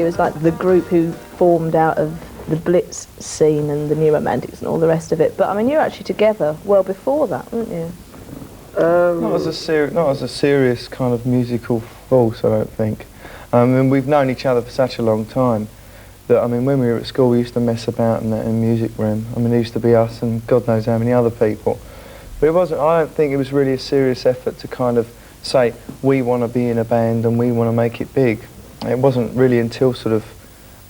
as like the group who formed out of the Blitz scene and the New Romantics and all the rest of it. But I mean, you were actually together well before that, weren't you? Not as a serious kind of musical force, I don't think. And we've known each other for such a long time that, I mean, when we were at school, we used to mess about in the music room. I mean, it used to be us and God knows how many other people. But it wasn't, I don't think it was really a serious effort to kind of say, we want to be in a band and we want to make it big. It wasn't really until sort of,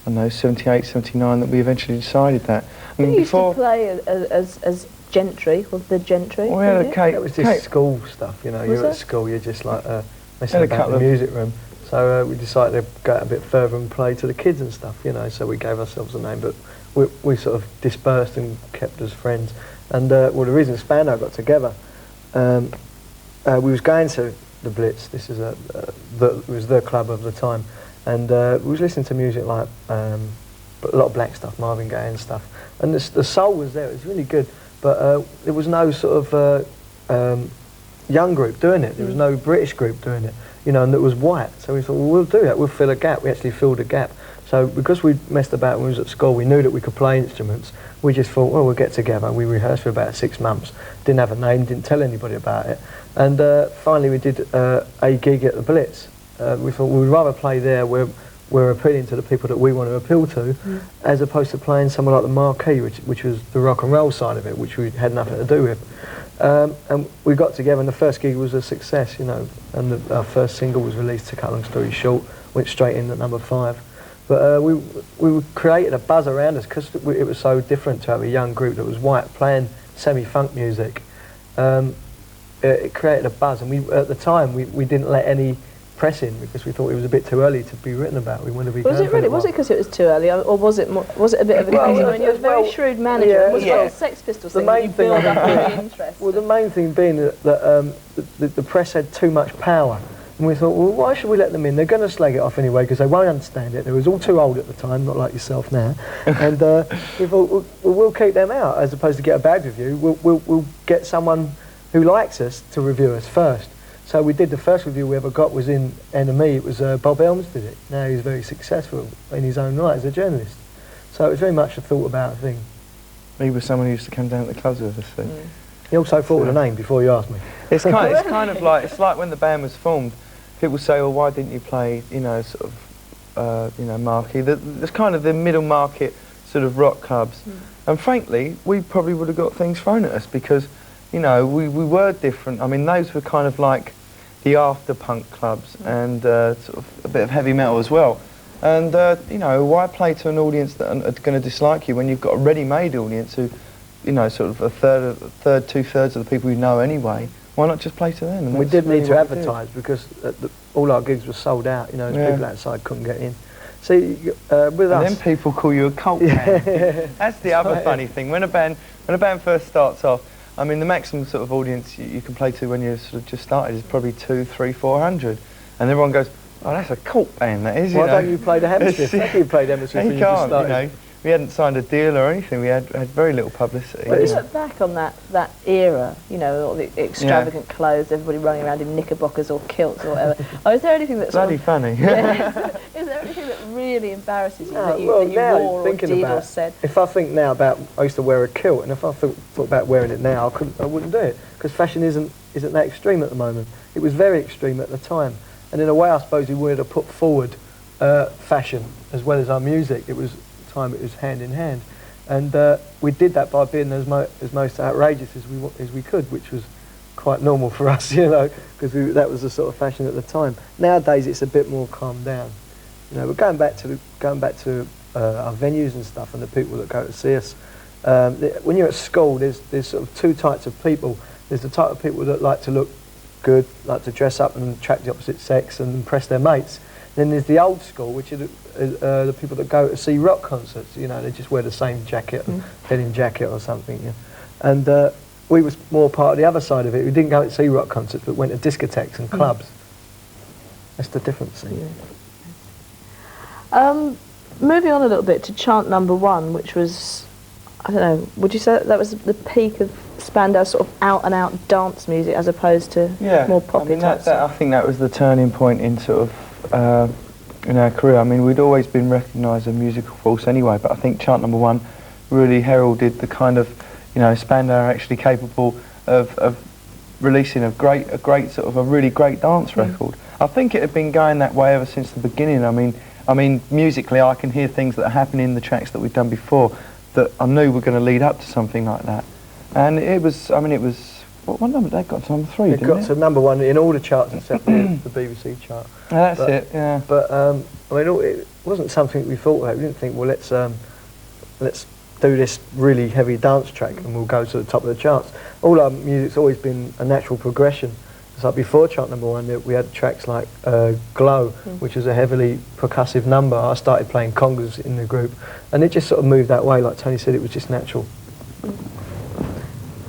I don't know, 78, 79 that we eventually decided that. I mean, you used to play as Gentry, or the Gentry? Well, we had a Kate. It was just school stuff, you know. You're at school, you're just like messing about in the music room. So we decided to go out a bit further and play to the kids and stuff, you know. So we gave ourselves a name, but we sort of dispersed and kept as friends. And well, the reason Spandau got together, we was going to the Blitz. This is it was the club of the time, and we was listening to music like a lot of black stuff, Marvin Gaye and stuff. And the soul was there. It was really good. But there was no sort of young group doing it. There was no British group doing it, you know, and it was white. So we thought, well, we'll do that. We'll fill a gap. We actually filled a gap. So because we messed about when we was at school, we knew that we could play instruments. We just thought, well, we'll get together. We rehearsed for about 6 months. Didn't have a name, didn't tell anybody about it. And finally we did a gig at the Blitz. We thought we'd rather play there where we're appealing to the people that we want to appeal to, as opposed to playing somewhere like the Marquee, which was the rock and roll side of it, which we had nothing to do with. And we got together, and the first gig was a success, you know, and our first single was released, to cut a long story short, went straight in at #5. But we created a buzz around us because it was so different to have a young group that was white playing semi-funk music. It created a buzz, and at the time we didn't let any press in because we thought it was a bit too early to be written about. We wanted to be. Was it really? Was it because it was too early, or was it a bit of a case? I mean, you're a very shrewd manager. Yeah, it was like the Sex Pistols thing. You build up all the interest. Well, the main thing being that the press had too much power, and we thought, well, why should we let them in? They're going to slag it off anyway because they won't understand it. They was all too old at the time, not like yourself now. And we thought, we'll keep them out as opposed to get a bad review. We'll get someone who likes us to review us first. So we did, the first review we ever got was in NME. It was Bob Elms did it. Now he's very successful in his own right as a journalist. So it was very much a thought about thing. He was someone who used to come down to the clubs with us. So. He also thought of the name before you asked me. It's kind of like, it's like when the band was formed, people say, well, why didn't you play, you know, sort of, you know, marquee? There's kind of the middle market sort of rock clubs. And frankly, we probably would have got things thrown at us because, you know, we were different. I mean, those were kind of like the after punk clubs and sort of a bit of heavy metal as well. And, you know, why play to an audience that are going to dislike you when you've got a ready-made audience who, you know, sort of a third, 2/3 of the people you know anyway. Why not just play to them? And we did need to advertise because all our gigs were sold out, you know, people outside couldn't get in. See, with us... And then people call you a cult band. That's the other funny thing. When a band first starts off, I mean, the maximum sort of audience you can play to when you're sort of just started is probably 200, 300, 400. And everyone goes, oh, that's a cult band, that is, Why don't you play the Hammersmith? You played Hammersmith when you just started. You know, we hadn't signed a deal or anything. We had very little publicity. But you look back on that era, you know, all the extravagant clothes, everybody running around in knickerbockers or kilts or whatever. Oh, is there anything that's bloody funny? Is there anything that really embarrasses you that you wore or did or said? If I think now about, I used to wear a kilt, and if I thought about wearing it now, I wouldn't do it because fashion isn't that extreme at the moment. It was very extreme at the time, and in a way, I suppose we wanted to put forward fashion as well as our music. It was hand in hand, and we did that by being as most outrageous as we could, which was quite normal for us, you know, because that was the sort of fashion at the time. Nowadays it's a bit more calmed down, you know. But going back to our venues and stuff and the people that go to see us, when you're at school, there's sort of two types of people. There's the type of people that like to look good, like to dress up and attract the opposite sex and impress their mates. Then there's the old school, which are the people that go to see rock concerts. You know, they just wear the same jacket, denim jacket or something. Yeah. And we was more part of the other side of it. We didn't go to see rock concerts, but went to discotheques and clubs. That's the difference. Yeah. Moving on a little bit to chant #1, which was, I don't know, would you say that was the peak of Spandau sort of out-and-out dance music as opposed to more poppy type stuff? I think that was the turning point in sort of in our career. I mean, we'd always been recognised as a musical force anyway, but I think chart number one really heralded the kind of, you know, Spandau are actually capable of releasing a really great dance record. I think it had been going that way ever since the beginning. I mean, musically, I can hear things that are happening in the tracks that we've done before that I knew were going to lead up to something like that. And it was, what number they got to? Number 3, didn't it? Got to number 1 in all the charts except the BBC chart. That's it, yeah. But I mean, it wasn't something we thought about. We didn't think, well, let's do this really heavy dance track and we'll go to the top of the charts. All our music's always been a natural progression. It's like before chart number 1, we had tracks like Glow, which was a heavily percussive number. I started playing congas in the group, and it just sort of moved that way. Like Tony said, it was just natural.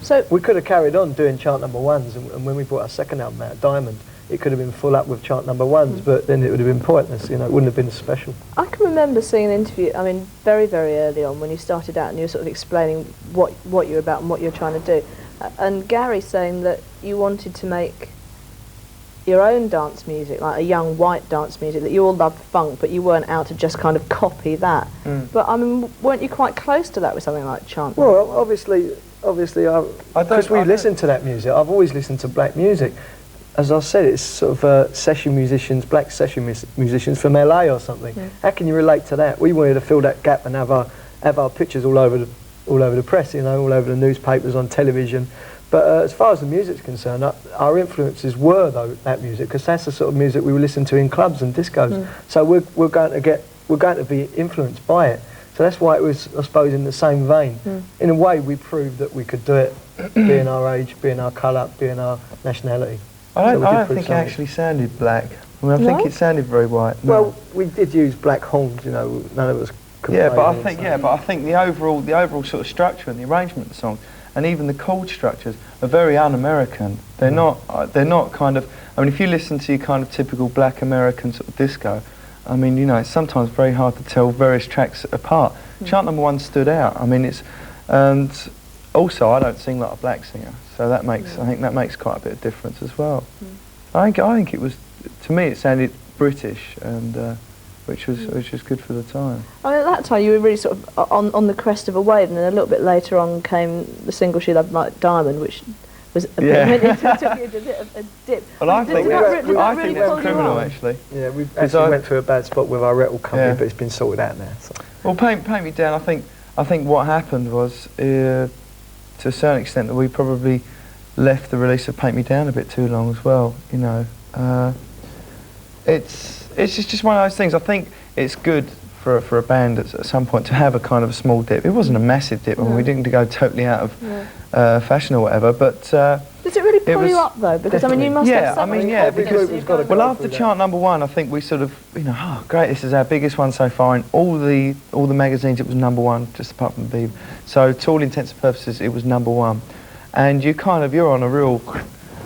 So we could have carried on doing chart number 1s, and when we brought our second album out, Diamond, it could have been full up with chart number 1s, but then it would have been pointless, you know, it wouldn't have been special. I can remember seeing an interview, I mean, very, very early on when you started out and you were sort of explaining what you're about and what you're trying to do. And Gary saying that you wanted to make your own dance music, like a young white dance music, that you all loved funk, but you weren't out to just kind of copy that. But I mean, weren't you quite close to that with something like Chant? Well, obviously, because we listened to that music. I've always listened to black music. As I said, it's sort of session musicians, black session musicians from LA or something. How can you relate to that? We wanted to fill that gap and have our pictures all over the press, you know, all over the newspapers, on television. But as far as the music's concerned, our influences were that music, because that's the sort of music we were listening to in clubs and discos. So we're going to be influenced by it. So that's why it was, I suppose, in the same vein. In a way, we proved that we could do it, being our age, being our colour, being our nationality. I don't think it actually sounded black. I mean, I think it sounded very white. No. Well, we did use black horns, you know. None of us could play. But I think the overall sort of structure and the arrangement of the song, and even the chord structures, are very un-American. They're not kind of. I mean, if you listen to your kind of typical black American sort of disco, I mean, you know, it's sometimes very hard to tell various tracks apart. Chant number 1 stood out. I mean, and also I don't sing like a black singer, so that makes I think that makes quite a bit of difference as well. I think it was, to me, it sounded British, and which was good for the time. I mean, at that time you were really sort of on the crest of a wave, and then a little bit later on came the single She Loved Like Diamond, which was a bit of a dip. Well, I think that's criminal, actually. Yeah, we actually went through a bad spot with our record company, but it's been sorted out now. So. Well, Paint Me Down, I think what happened was, to a certain extent, that we probably left the release of Paint Me Down a bit too long as well. You know, it's just one of those things. I think it's good for a band at some point to have a kind of a small dip. It wasn't a massive dip, and we didn't go totally out of fashion or whatever, but does it really pull you up though? Because I mean, you must have something. Because after chart number 1, I think we sort of, you know, oh great, this is our biggest one so far. In all the magazines, it was number 1, just apart from the Viva. So to all intents and purposes, it was number 1, and you're on a real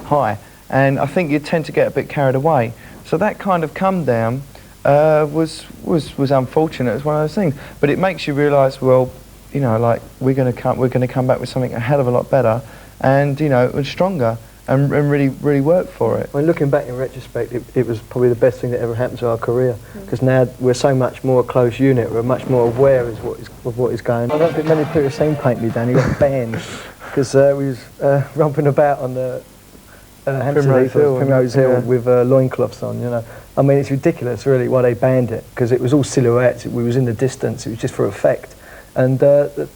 high, and I think you tend to get a bit carried away. So that kind of come down was unfortunate. It's one of those things, but it makes you realise, well, you know, like we're going to come back with something a hell of a lot better, and you know, and stronger, and really work for it. When looking back in retrospect, it was probably the best thing that ever happened to our career, because now we're so much more a close unit. We're much more aware of what is going on. I don't think many people have seen Paint Me Down. He got banned because we was romping about on the Primrose Hill with loincloths on, you know. I mean, it's ridiculous, really, why they banned it, because it was all silhouettes. We was in the distance. It was just for effect. And the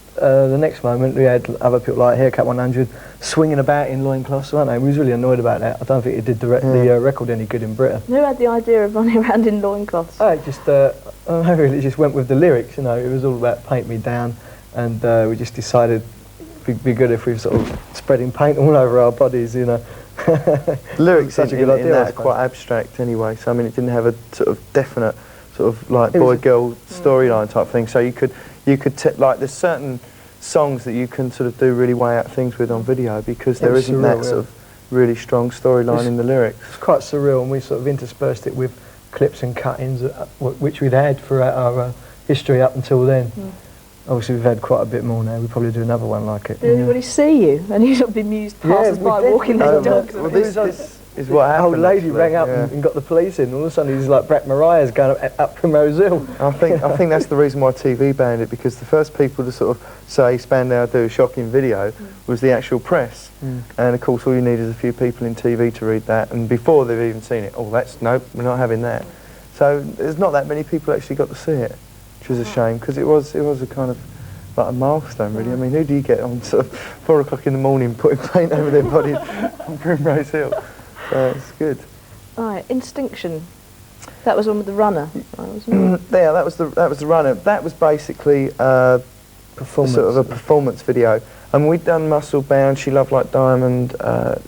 next moment, we had other people like Haircut 100 swinging about in loincloths, weren't they? We was really annoyed about that. I don't think it did the record any good in Britain. Who had the idea of running around in loincloths? I really just went with the lyrics, you know. It was all about Paint Me Down, and we just decided it'd be good if we were sort of spreading paint all over our bodies, you know. Lyrics such a good idea. That quite abstract anyway, so I mean, it didn't have a sort of definite sort of like boy-girl storyline type thing. So you could like, there's certain songs that you can sort of do really way out things with on video, because there isn't that sort of really strong storyline in the lyrics. It's quite surreal, and we sort of interspersed it with clips and cut-ins which we'd had throughout our history up until then. Obviously, we've had quite a bit more now. We'd probably do another one like it. Did anybody see you? And you sort of bemused passers by walking their dogs? Well, is what happened. Old lady actually. rang up and got the police in. All of a sudden, he's like Brett Mariah's going up Primrose Hill. I think that's the reason why TV banned it, because the first people to sort of say Spandau do a shocking video was the actual press. And of course, all you need is a few people in TV to read that, and before they've even seen it, nope, we're not having that. So there's not that many people actually got to see it, which was a shame, because it was a kind of like a milestone, really. I mean, who do you get on sort of 4 o'clock in the morning putting paint over their body on Primrose Hill? So it's good. Right, Instinction. That was one with the runner, wasn't it? Yeah, that was the runner. That was basically sort of a performance video. And we'd done Muscle Bound, She Loved Like Diamond,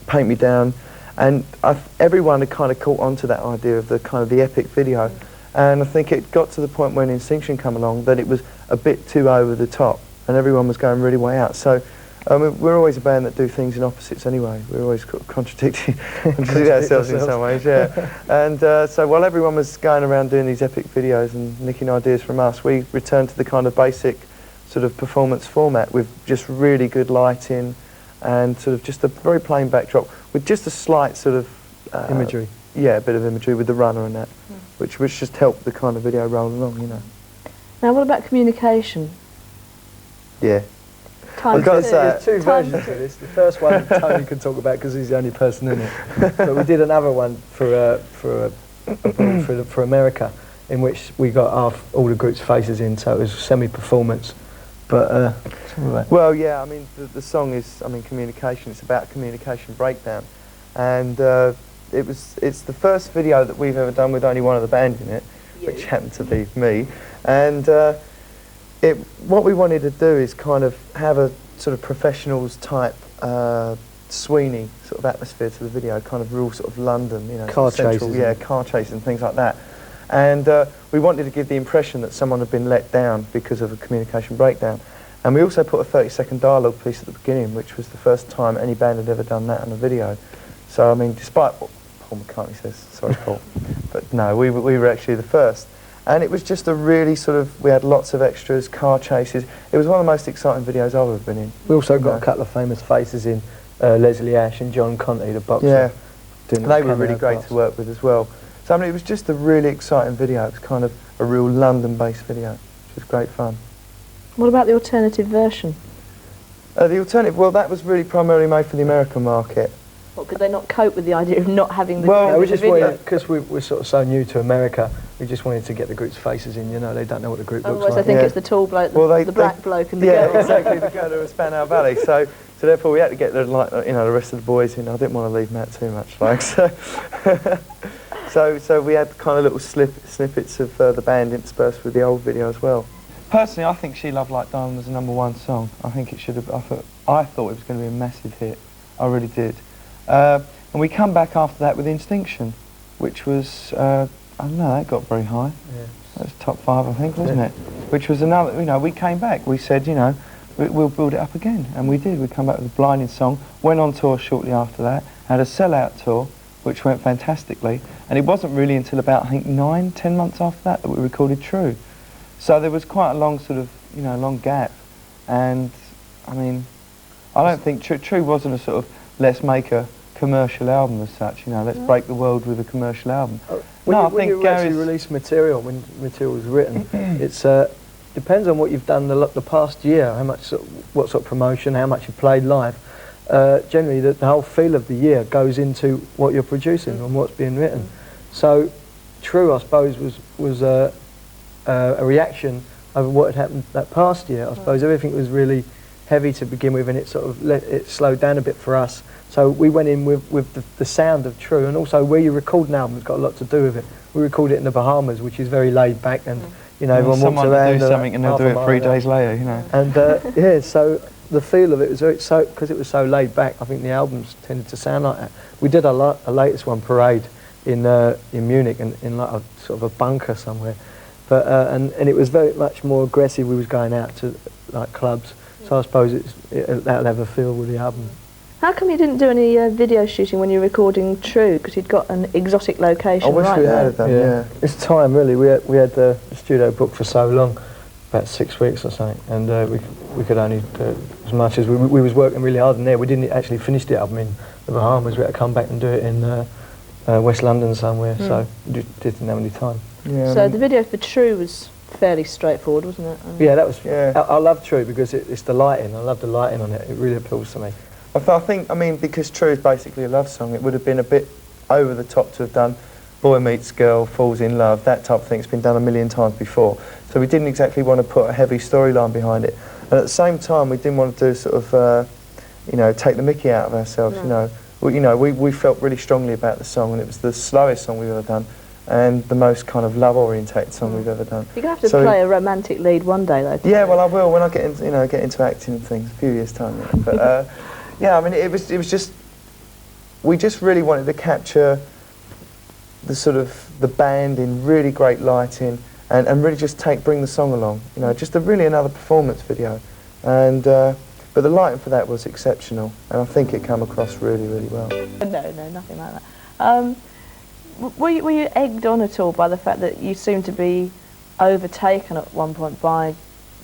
Paint Me Down, and everyone had kind of caught on to that idea of the epic video. And I think it got to the point when Instinction came along that it was a bit too over the top, and everyone was going really way out. So we're always a band that do things in opposites anyway. We're always contradicting ourselves in some ways, yeah. And so while everyone was going around doing these epic videos and nicking ideas from us, we returned to the kind of basic sort of performance format with just really good lighting and sort of just a very plain backdrop with just a slight sort of imagery. Yeah, a bit of imagery with the runner and that, which just helped the kind of video roll along, you know. Now, what about communication? Yeah. Time There's two versions of this. The first one Tony can talk about because he's the only person in it. But we did another one for America, in which we got all the group's faces in, so it was semi-performance. But well, yeah, I mean, the song is, I mean, communication. It's about communication breakdown, and it's the first video that we've ever done with only one of the band in it, which happened to be me, and what we wanted to do is kind of have a sort of professionals type Sweeney sort of atmosphere to the video, kind of real sort of London, you know, car chases, yeah, car chases and things like that. And we wanted to give the impression that someone had been let down because of a communication breakdown. And we also put a 30-second dialogue piece at the beginning, which was the first time any band had ever done that on a video. So, I mean, despite what Paul McCartney says, sorry Paul, but no, we were actually the first. And it was just a really sort of, we had lots of extras, car chases. It was one of the most exciting videos I've ever been in. We also got a couple of famous faces in, Leslie Ash and John Conte, the boxer. Yeah, they were really great to work with as well. So I mean, it was just a really exciting video. It was kind of a real London-based video, which was great fun. What about the alternative version? The alternative, well, that was really primarily made for the American market. What, could they not cope with the idea of not having the Well, group we in the just video? wanted, because we're sort of so new to America, we just wanted to get the group's faces in, you know, they don't know what the group Otherwise looks I like. think it's the tall bloke, the black bloke and the girl. Yeah, exactly, the girl who was Spandau Ballet. So therefore we had to get the, like, you know, the rest of the boys in. I didn't want to leave Matt too much, like, so we had kind of little snippets of the band interspersed with the old video as well. Personally, I think She Loved Like Diamond was the #1 song. I think it should have, I thought it was going to be a massive hit. I really did. And we come back after that with Instinction, which was, I don't know, that got very high. Yeah. That was top 5, I think, wasn't it? Which was another, you know, we came back. We said, you know, we'll build it up again. And we did. We come back with a blinding song, went on tour shortly after that, had a sell-out tour, which went fantastically. And it wasn't really until about, I think, 9-10 months after that we recorded True. So there was quite a long sort of, you know, long gap. And, I mean, I don't think True wasn't a sort of, let's make a commercial album as such, you know, let's break the world with a commercial album. When you actually release material, when material is written, it's depends on what you've done the past year, how much, what sort of promotion, how much you played live. Generally, the whole feel of the year goes into what you're producing and what's being written. So, True, I suppose, was a reaction over what had happened that past year. I suppose everything was really heavy to begin with, and it sort of it slowed down a bit for us. So we went in with the sound of True, and also where you record an album has got a lot to do with it. We record it in the Bahamas, which is very laid back, and you know, everyone walks around. Someone do something and they'll do it 3 days later, you know. And yeah, so the feel of it was because it was so laid back. I think the albums tended to sound like that. We did a latest one, Parade, in Munich, and in like a sort of a bunker somewhere, but and it was very much more aggressive. We was going out to like clubs, so I suppose that'll have a feel with the album. How come you didn't do any video shooting when you were recording True? Because you'd got an exotic location. I wish we had done. Yeah, it's time really. We had the studio booked for so long, about 6 weeks or something, and we could only do as much as we was working really hard in there. We didn't actually finish the album in the Bahamas. We had to come back and do it in West London somewhere, so we didn't have any time. Yeah, so the video for True was fairly straightforward, wasn't it? Yeah, that was. Yeah. I love True because it's the lighting. I love the lighting on it. It really appeals to me. I think, I mean, because True is basically a love song, it would have been a bit over the top to have done boy meets girl, falls in love, that type of thing. It's been done a million times before. So we didn't exactly want to put a heavy storyline behind it. And at the same time, we didn't want to do sort of, you know, take the mickey out of ourselves, you know. We felt really strongly about the song, and it was the slowest song we've ever done, and the most kind of love-orientated song we've ever done. You're going to have to play a romantic lead one day, though. Yeah, well, I will when I get into, get into acting and things, a few years' time. Yeah. But yeah, I mean, it was just, we just really wanted to capture the sort of the band in really great lighting, and really just bring the song along. You know, just really another performance video, and but the lighting for that was exceptional, and I think it came across really, really well. No, nothing like that. Were you egged on at all by the fact that you seemed to be overtaken at one point by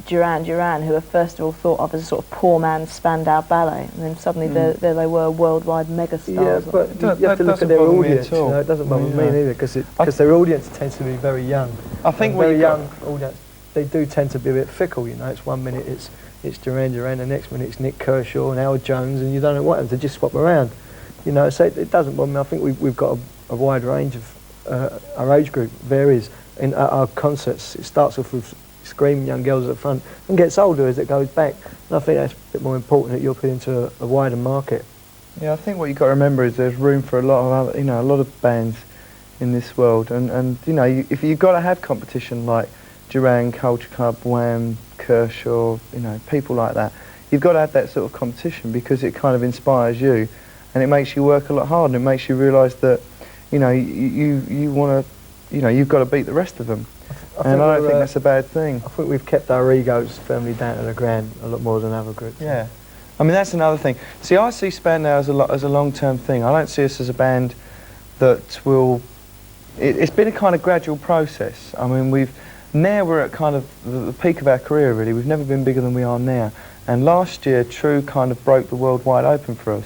Duran Duran, who were first of all thought of as a sort of poor man's Spandau Ballet, and then suddenly there they were, worldwide megastars? Yeah, but you have to look at their audience. You know, it doesn't bother me neither, because their audience tends to be very young. I think very young audience, they do tend to be a bit fickle. You know, it's 1 minute it's Duran Duran, the next minute it's Nick Kershaw and Howard Jones, and you don't know what happens. They just swap around. You know, so it doesn't bother me. I think we've got a wide range of our age group varies in our concerts. It starts off with screaming young girls at the front and gets older as it goes back. And I think that's a bit more important, that you're appealing to a wider market. Yeah, I think what you've got to remember is there's room for a lot of other, a lot of bands in this world, and if you've got to have competition like Duran, Culture Club, Wham, Kershaw, people like that, you've got to have that sort of competition, because it kind of inspires you, and it makes you work a lot harder, and it makes you realise that you want to, you've got to beat the rest of them. And I don't think that's a bad thing. I think we've kept our egos firmly down to the ground a lot more than other groups. Yeah. I mean, that's another thing. See, I see Spandau as a long-term thing. I don't see us as a band that will... It's been a kind of gradual process. I mean, now we're at kind of the peak of our career, really. We've never been bigger than we are now. And last year, True kind of broke the world wide open for us.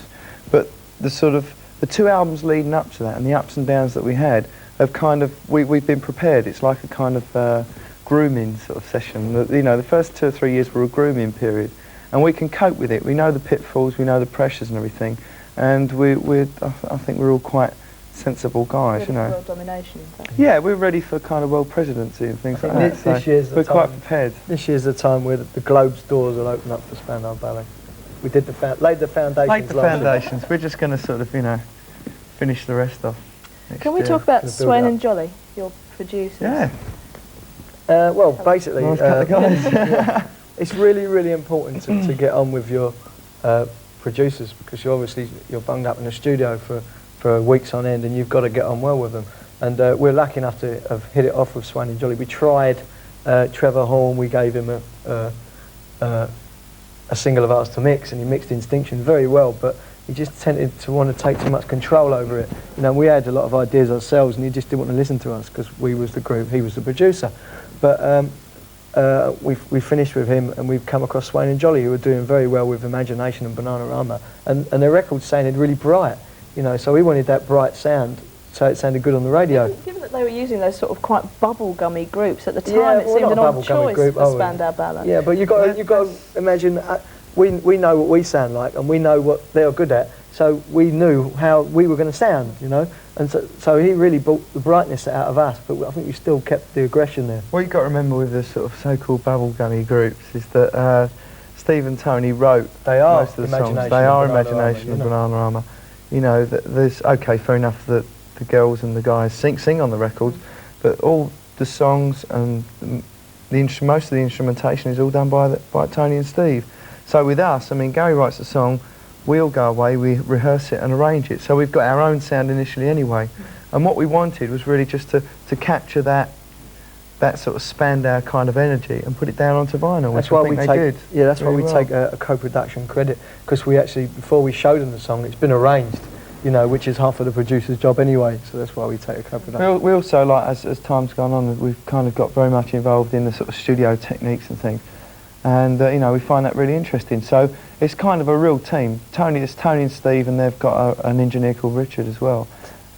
But the 2 albums leading up to that, and the ups and downs that we had, have kind of, we've been prepared. It's like a kind of grooming sort of session. The first 2 or 3 years were a grooming period, and we can cope with it. We know the pitfalls, we know the pressures and everything, and I think we're all quite sensible guys, ready for world domination, in fact. Yeah, we're ready for kind of world presidency and things like that. This year's we're quite prepared. This year's the time where the Globe's doors will open up for Spandau Ballet. We did laid the foundations. Laid the foundations. We're just going to sort of, finish the rest off. Can we talk about Swain and Jolly, your producers? Yeah. Well, basically, nice cut of guys. it's really, really important to get on with your producers, because you're bunged up in the studio for weeks on end, and you've got to get on well with them. And we're lucky enough to have hit it off with Swain and Jolly. We tried Trevor Horn. We gave him a single of ours to mix, and he mixed Instinction very well, but he just tended to want to take too much control over it. We had a lot of ideas ourselves, and he just didn't want to listen to us, because we was the group, he was the producer. But we finished with him, and we've come across Swain and Jolly, who were doing very well with Imagination and Bananarama, and their records sounded really bright, so we wanted that bright sound, so it sounded good on the radio. Given that they were using those sort of quite bubblegummy groups at the time, it seemed an odd choice for Spandau Ballet. Yeah, but you've got to imagine, we know what we sound like, and we know what they're good at, so we knew how we were going to sound, and so he really brought the brightness out of us, but I think we still kept the aggression there. What you've got to remember with the sort of so-called bubblegummy groups is that Steve and Tony wrote most of the songs. They are Imagination and Bananarama. There's, okay, fair enough that the girls and the guys sing on the records, but all the songs and most of the instrumentation is all done by Tony and Steve. So with us, Gary writes a song, we all go away, we rehearse it and arrange it. So we've got our own sound initially anyway. And what we wanted was really just to capture that sort of Spandau kind of energy and put it down onto vinyl, which I think they did. Yeah, that's why we take a co-production credit, because we actually, before we showed them the song, it's been arranged, which is half of the producer's job anyway, so that's why we take a co-production. We also, as time's gone on, we've kind of got very much involved in the sort of studio techniques and things. And you know, we find that really interesting. So it's kind of a real team. It's Tony and Steve, and they've got an engineer called Richard as well,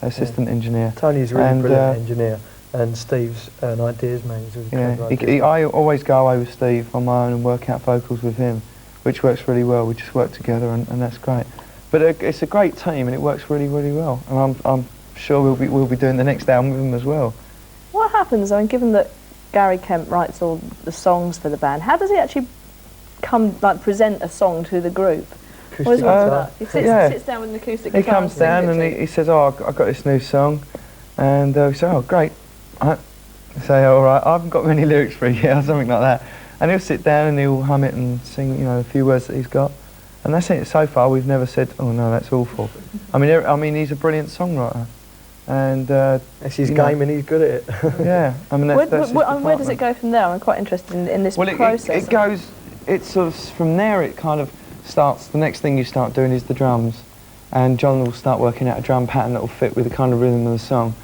assistant engineer. Tony's a really brilliant engineer, and Steve's an ideas man. He's really clever I always go away with Steve on my own and work out vocals with him, which works really well. We just work together, and that's great. But it's a great team, and it works really, really well. And I'm sure we'll be doing the next album with them as well. What happens, I mean, given that Gary Kemp writes all the songs for the band, how does he actually present a song to the group? What is that? He sits down with an acoustic guitar. He comes down and he says, "Oh, I've got this new song," and we say, "Oh, great." I say, "All right, I haven't got many lyrics for it yet," or something like that. And he'll sit down and he'll hum it and sing, you know, a few words that he's got. And that's it. So far, we've never said, "Oh no, that's awful." I mean, he's a brilliant songwriter, and that's his game, and he's good at it. Yeah, I mean, where does it go from there? I'm quite interested in this process. It's sort of from there. It kind of starts. The next thing you start doing is the drums, and John will start working out a drum pattern that will fit with the kind of rhythm of the song.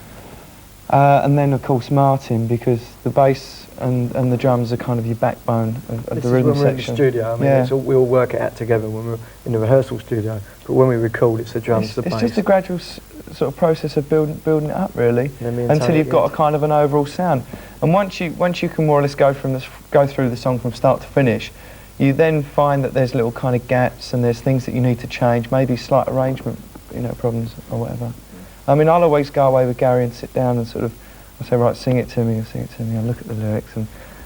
And then, of course, Martin, because the bass and the drums are kind of your backbone of the rhythm section. When we're in the studio, I mean, we all work it out together when we're in the rehearsal studio, but when we record, it's the drums, the bass. It's just a gradual sort of process of building it up, really, until you've got a kind of an overall sound. And once you can more or less go through the song from start to finish, you then find that there's little kind of gaps and there's things that you need to change, maybe slight arrangement, you know, problems or whatever. I mean, I'll always go away with Gary and sit down and sort of, I'll say, right, sing it to me, I'll look at the lyrics,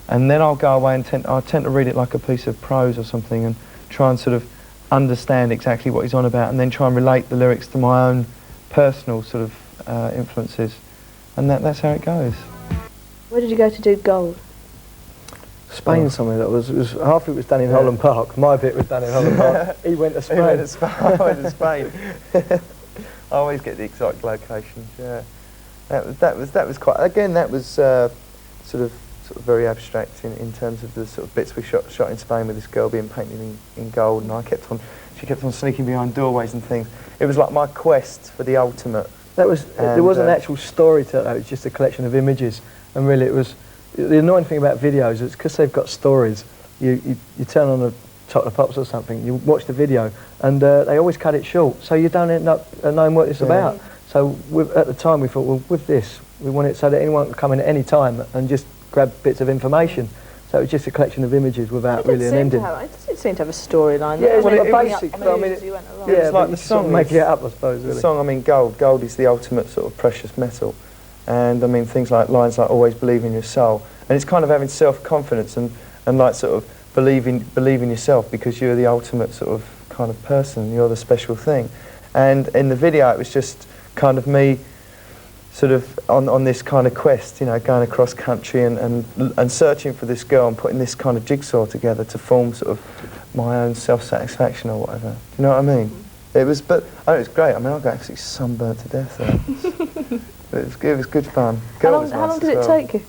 and then I'll go away and I tend to read it like a piece of prose or something and try and sort of understand exactly what he's on about, and then try and relate the lyrics to my own personal sort of influences, and that's how it goes. Where did you go to do Gold? Spain, somewhere. That was half of it was done in Holland Park. My bit was done in Holland Park. He went to Spain. I went to Spain. I always get the exact locations. Yeah, that was quite. Again, that was sort of very abstract in terms of the sort of bits we shot in Spain with this girl being painted in gold, and she kept on sneaking behind doorways and things. It was like my quest for the ultimate. There was an actual story to that. It was just a collection of images, and really it was. The annoying thing about videos is because they've got stories, you turn on the Chocolate Pops or something, you watch the video, and they always cut it short, so you don't end up knowing what it's about. So at the time we thought, well, with this, we want it so that anyone can come in at any time and just grab bits of information. So it was just a collection of images without really an ending. It did seem to have a storyline. Yeah, well, it basic. I mean, it's like the song. Making it up, I suppose. Really. The song, I mean, gold. Gold is the ultimate sort of precious metal. And I mean, things like lines like "always believe in your soul," and it's kind of having self-confidence and like sort of believe in yourself, because you're the ultimate sort of kind of person. You're the special thing. And in the video, it was just kind of me, sort of on this kind of quest, you know, going across country and searching for this girl and putting this kind of jigsaw together to form sort of my own self-satisfaction or whatever. Do you know what I mean? It was, but it was great. I mean, I got absolutely sunburnt to death there. It was good fun. How long did it take you?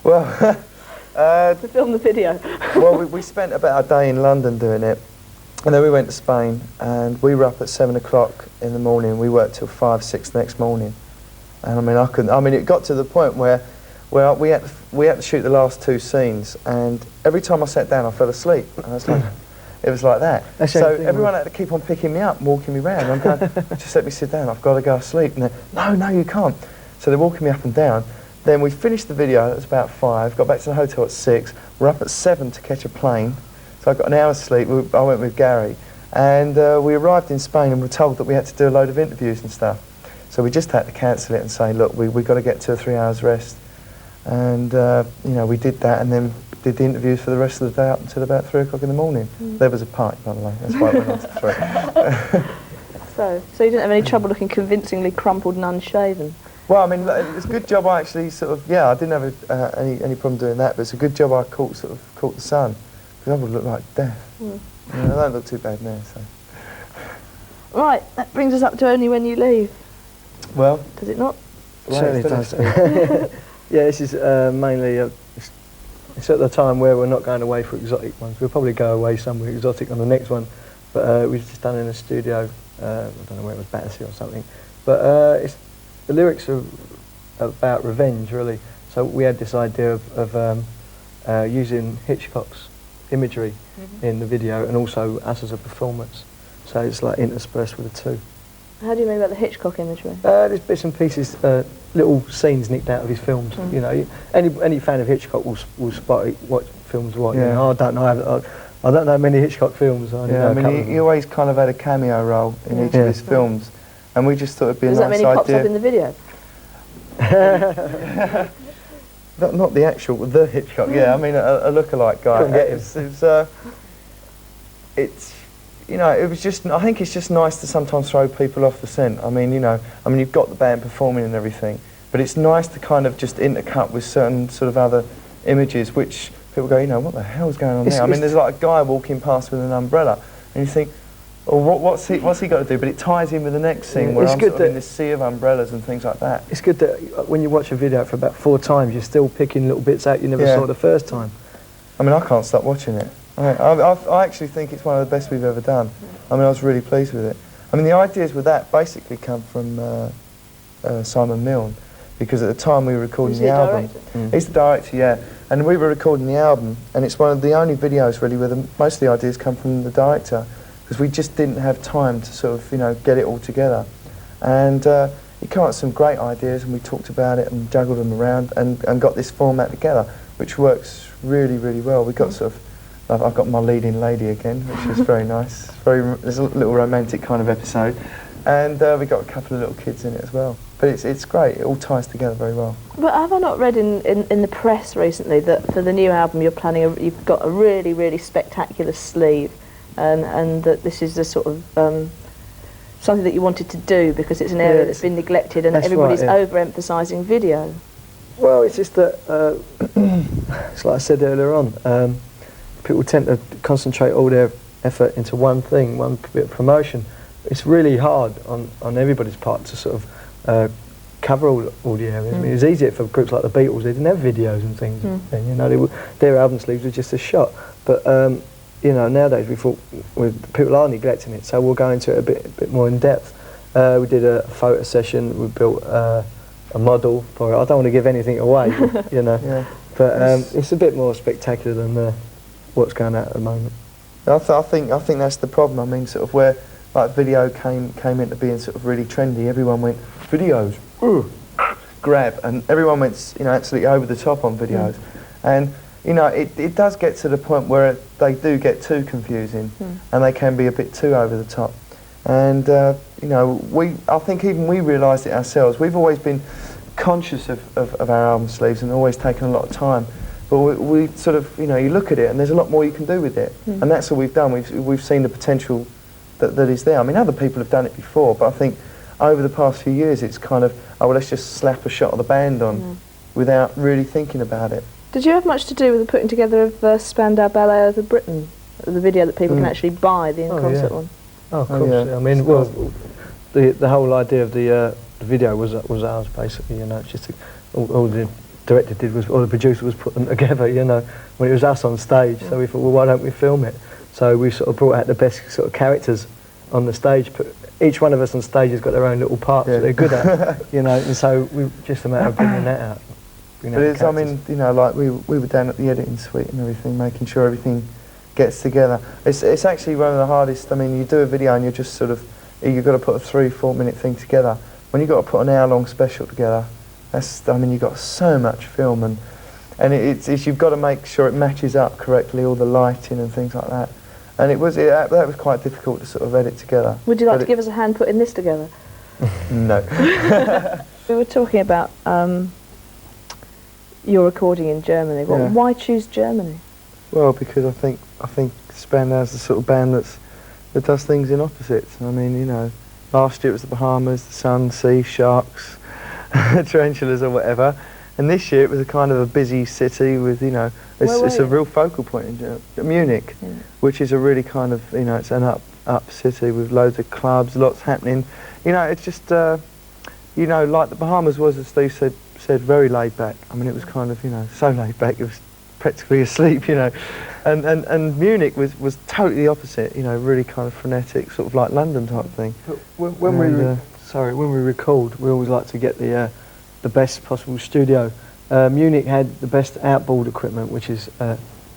Well, to film the video. Well, we spent about a day in London doing it, and then we went to Spain, and we were up at 7 o'clock in the morning. We worked till 5, 6 the next morning, and I mean, it got to the point where we had to shoot the last 2 scenes, and every time I sat down, I fell asleep. And I was like, it was like that. So everyone had to keep on picking me up, and walking me around. I'm going, just let me sit down. I've got to go to sleep. And they're, no, you can't. So they're walking me up and down. Then we finished the video, it was about 5, got back to the hotel at 6, we're up at 7 to catch a plane, so I got an hour's sleep. I went with Gary, and we arrived in Spain and were told that we had to do a load of interviews and stuff. So we just had to cancel it and say, look, we've got to get 2 or 3 hours rest. And you know, we did that, and then did the interviews for the rest of the day up until about 3 o'clock in the morning. There was a party, by the way, that's why it went on to 3. So you didn't have any trouble looking convincingly crumpled and unshaven? Well, I mean, it's a good job I actually sort of, I didn't have any problem doing that, but it's a good job I caught the sun, because I would look like death. You know, I don't look too bad now, so. Right, that brings us up to Only When You Leave. Well. Does it not? Certainly does. Yeah, this is mainly, it's at the time where we're not going away for exotic ones. We'll probably go away somewhere exotic on the next one, but we've just done it in a studio, I don't know where it was, Battersea or something, but the lyrics are about revenge, really. So we had this idea of using Hitchcock's imagery in the video, and also us as a performance. So it's like interspersed with the two. How do you mean about the Hitchcock imagery? There's bits and pieces, little scenes nicked out of his films. You know, any fan of Hitchcock will spot what films what. Yeah. You know, I don't know many Hitchcock films. I mean, he always kind of had a cameo role in each of his films, and we just thought it'd be a nice idea. Does that mean he pops up in the video? Not the actual, the Hitchcock. Yeah, I mean a lookalike guy. It's you know, it was just. I think it's just nice to sometimes throw people off the scent. I mean, you know, you've got the band performing and everything, but it's nice to kind of just intercut with certain sort of other images, which people go, you know, what the hell's going on there? I mean, there's like a guy walking past with an umbrella, and you think, oh, what's he got to do? But it ties in with the next scene where I'm sort of in this sea of umbrellas and things like that. It's good that when you watch a video for about 4 times, you're still picking little bits out you never saw the first time. I mean, I can't stop watching it. I actually think it's one of the best we've ever done. I mean, I was really pleased with it. I mean, the ideas with that basically come from Simon Milne, because at the time we were recording the album. He's the director, yeah. And we were recording the album, and it's one of the only videos really where most of the ideas come from the director, because we just didn't have time to sort of, you know, get it all together. And he came up with some great ideas, and we talked about it and juggled them around and got this format together, which works really, really well. We got sort of, I've got my leading lady again, which is very nice. There's a little romantic kind of episode, and we got a couple of little kids in it as well. But it's great. It all ties together very well. But have I not read in the press recently that for the new album you've got a really, really spectacular sleeve, and that this is a sort of something that you wanted to do because it's an area that's been neglected, and everybody's overemphasising video. Well, it's just that it's like I said earlier on. People tend to concentrate all their effort into one thing, one bit of promotion. It's really hard on everybody's part to sort of cover all the areas. I mean, it was easier for groups like the Beatles. They didn't have videos and things. And, you know, their album sleeves were just a shot. But you know, nowadays we thought people are neglecting it, so we'll go into it a bit more in depth. We did a photo session. We built a model for it. I don't want to give anything away, you know. But it's a bit more spectacular than what's going on at the moment. I think that's the problem. I mean, sort of where like video came into being sort of really trendy. Everyone went videos, grab, and everyone went, you know, absolutely over the top on videos. And you know, it does get to the point where they do get too confusing, and they can be a bit too over the top. And you know, I think even we realised it ourselves. We've always been conscious of our album sleeves and always taken a lot of time. But we sort of, you know, you look at it and there's a lot more you can do with it. And that's what we've done. We've seen the potential that is there. I mean, other people have done it before, but I think over the past few years it's kind of, oh, well, let's just slap a shot of the band on without really thinking about it. Did you have much to do with the putting together of Spandau Ballet over Britain? The video that people can actually buy, the in-concert one? Oh, of course. Yeah. I mean, well, the whole idea of the video was ours, basically, you know. It's just all the director did was, or the producer was put them together, you know, when it was us on stage. So we thought, well, why don't we film it? So we sort of brought out the best sort of characters on the stage. Each one of us on stage has got their own little parts that they're good at, you know, and so we just a matter of bringing that out. But it's, I mean, you know, like we were down at the editing suite and everything, making sure everything gets together. It's actually one of the hardest. I mean, you do a video and you're just sort of, you've got to put a 3-4 minute thing together. When you've got to put an hour-long special together, I mean, you've got so much film, and it's you've got to make sure it matches up correctly, all the lighting and things like that. And that was quite difficult to sort of edit together. Would you like to give us a hand putting this together? No. We were talking about your recording in Germany. Well, why choose Germany? Well, because I think Spandau's the sort of band that does things in opposites. I mean, you know, last year it was the Bahamas, the sun, sea, sharks, tarantulas or whatever, and this year it was a kind of a busy city with, you know, it's a real focal point in Munich, which is a really kind of, you know, it's an up city with loads of clubs, lots happening. You know, it's just, you know, like the Bahamas was, as Steve said, very laid back. I mean, it was kind of, you know, so laid back it was practically asleep, you know, and Munich was totally the opposite, you know, really kind of frenetic, sort of like London type thing. When we record, we always like to get the best possible studio. Munich had the best outboard equipment, which is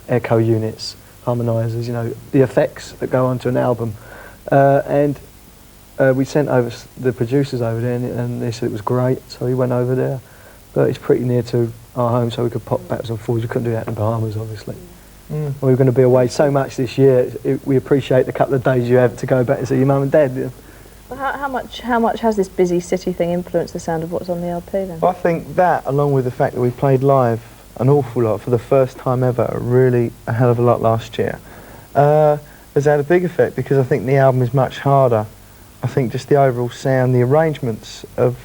echo units, harmonisers, you know, the effects that go onto an album. We sent over the producers over there, and they said it was great, so we went over there. But it's pretty near to our home, so we could pop backwards and forwards. We couldn't do that in the Bahamas, obviously. We were going to be away so much this year. We appreciate the couple of days you have to go back and see your mum and dad. Yeah. Well, how much has this busy city thing influenced the sound of what's on the LP then? Well, I think that, along with the fact that we played live an awful lot for the first time ever, really a hell of a lot last year, has had a big effect, because I think the album is much harder. I think just the overall sound, the arrangements of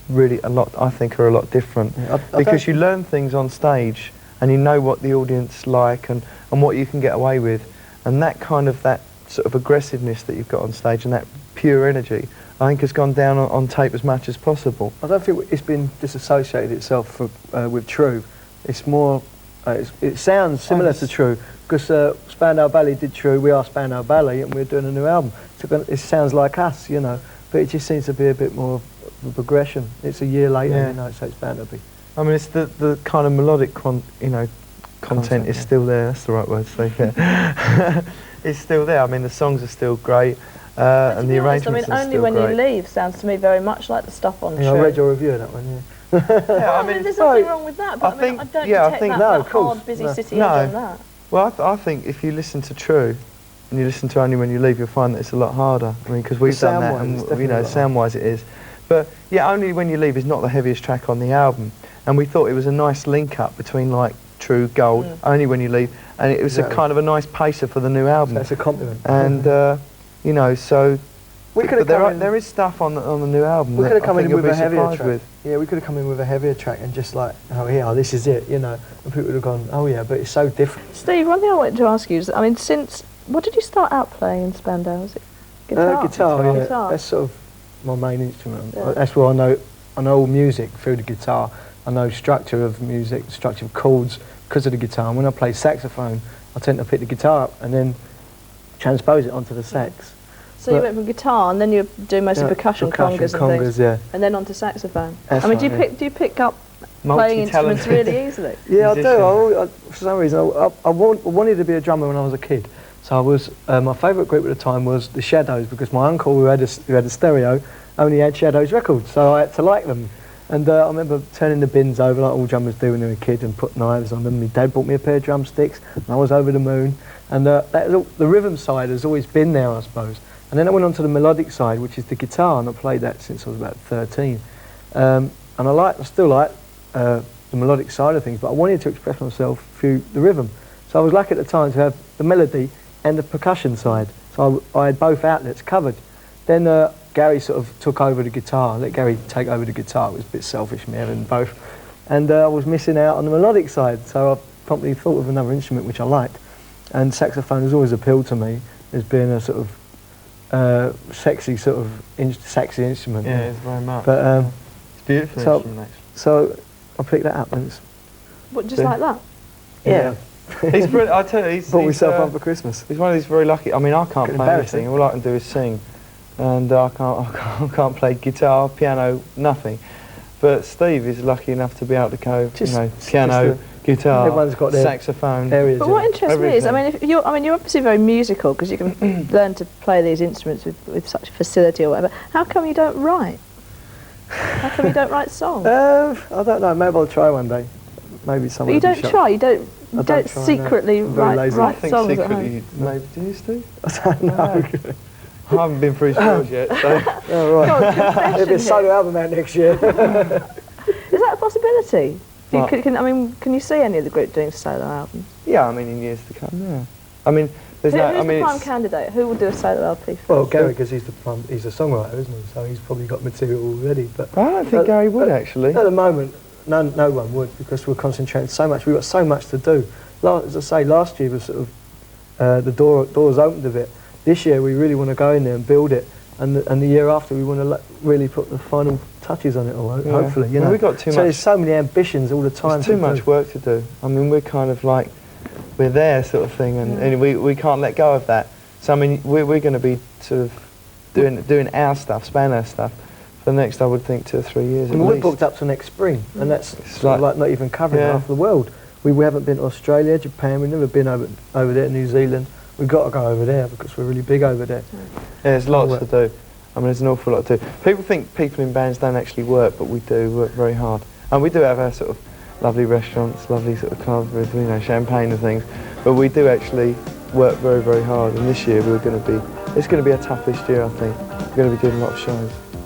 really a lot, I think, are a lot different. Yeah, because you learn things on stage and you know what the audience like and what you can get away with. And that sort of aggressiveness that you've got on stage and that pure energy, I think has gone down on tape as much as possible. I don't think it's been disassociated itself with True. It's more, it sounds similar to True, because Spandau Ballet did True, we are Spandau Ballet, and we're doing a new album. So it sounds like us, you know, but it just seems to be a bit more of a progression. It's a year later, you know, so it's bound to be. I mean, it's the kind of melodic, content is still there. That's the right word to say. Yeah. It's still there. I mean, the songs are still great, and the arrangements are Only still When great. You Leave sounds to me very much like the stuff on the show. I read your review of that one, yeah. Yeah, I mean, there's nothing wrong with that, but I don't detect that hard, busy city edge on that. Well, I think if you listen to True and you listen to Only When You Leave, you'll find that it's a lot harder. I mean, because we've done that, and you know, sound-wise it is. But yeah, Only When You Leave is not the heaviest track on the album, and we thought it was a nice link-up between like True, Gold, Only When You Leave, and it was a kind of a nice pacer for the new album. So that's a compliment. And you know, so there is stuff on the new album. We could have come in with a heavier track. With. Yeah, we could have come in with a heavier track and just like, oh yeah, this is it, you know, and people would have gone, oh yeah, but it's so different. Steve, one thing I wanted to ask you is, I mean, what did you start out playing in Spandau? Was it guitar? Guitar. That's sort of my main instrument. Yeah. That's where I know all music through the guitar. I know structure of music, structure of chords because of the guitar. And when I play saxophone, I tend to pick the guitar up and then transpose it onto the sax. So you went from guitar, and then you do mostly percussion, congas and things, and then onto saxophone. That's I mean, do you pick up playing instruments really easily? Yeah, I do. For some reason, I wanted to be a drummer when I was a kid. So I was my favourite group at the time was the Shadows, because my uncle who had a stereo only had Shadows records, so I had to like them. And I remember turning the bins over like all drummers do when they were a kid and put knives on them. My dad bought me a pair of drumsticks, and I was over the moon. And the rhythm side has always been there, I suppose. And then I went on to the melodic side, which is the guitar, and I played that since I was about 13. And I still like the melodic side of things, but I wanted to express myself through the rhythm. So I was lucky at the time to have the melody and the percussion side. So I had both outlets covered. Then Gary sort of took over the guitar. I let Gary take over the guitar. It was a bit selfish, me having both. And I was missing out on the melodic side, so I promptly thought of another instrument which I liked. And saxophone has always appealed to me as being a sort of sexy instrument. Yeah, it's very much. But it's beautiful instrument, actually. So I picked that up, and it's like that. Yeah. He's brilliant. I tell you, bought myself one for Christmas. He's one of these very lucky. I mean, I can't play anything. All I can do is sing, and I can't play guitar, piano, nothing. But Steve is lucky enough to be able to go, piano, guitar, everyone's got their saxophone. Areas. But what interests me is, I mean, you're obviously very musical because you can learn to play these instruments with such facility or whatever. How come you don't write? How come you don't write songs? I don't know. Maybe I'll try one day. Maybe someone. But you don't try. You don't secretly write songs at home. Maybe do you, Steve? I don't know. I haven't been through George yet, so. Oh, right. There'll be a solo album out next year. Is that a possibility? Can you see any of the group doing solo albums? Yeah, I mean, in years to come, yeah. I mean, there's Who's the prime candidate? Who will do a solo LP first? Well, Gary, because he's a songwriter, isn't he? So he's probably got material already. But I don't think Gary would, actually. At the moment, no one would, because we're concentrating so much. We've got so much to do. As I say, last year was sort of, the doors opened a bit. This year we really want to go in there and build it, and the year after we want to really put the final touches on it all, hopefully, you know. We've got too much. So there's so many ambitions all the time. There's too much work to do. I mean, we're kind of like, we're there sort of thing, and we can't let go of that. So I mean, we're going to be sort of doing our stuff, Spandau stuff, for the next, I would think, 2 or 3 years. And we're booked up to next spring, and that's sort of like not even covering half the world. We haven't been to Australia, Japan, we've never been over there, New Zealand. We've got to go over there because we're really big over there. Yeah, there's lots to do. I mean, there's an awful lot to do. People think people in bands don't actually work, but we do work very hard. And we do have our sort of lovely restaurants, lovely sort of clubs with, you know, champagne and things, but we do actually work very, very hard. And this year it's going to be a toughish year, I think. We're going to be doing a lot of shows.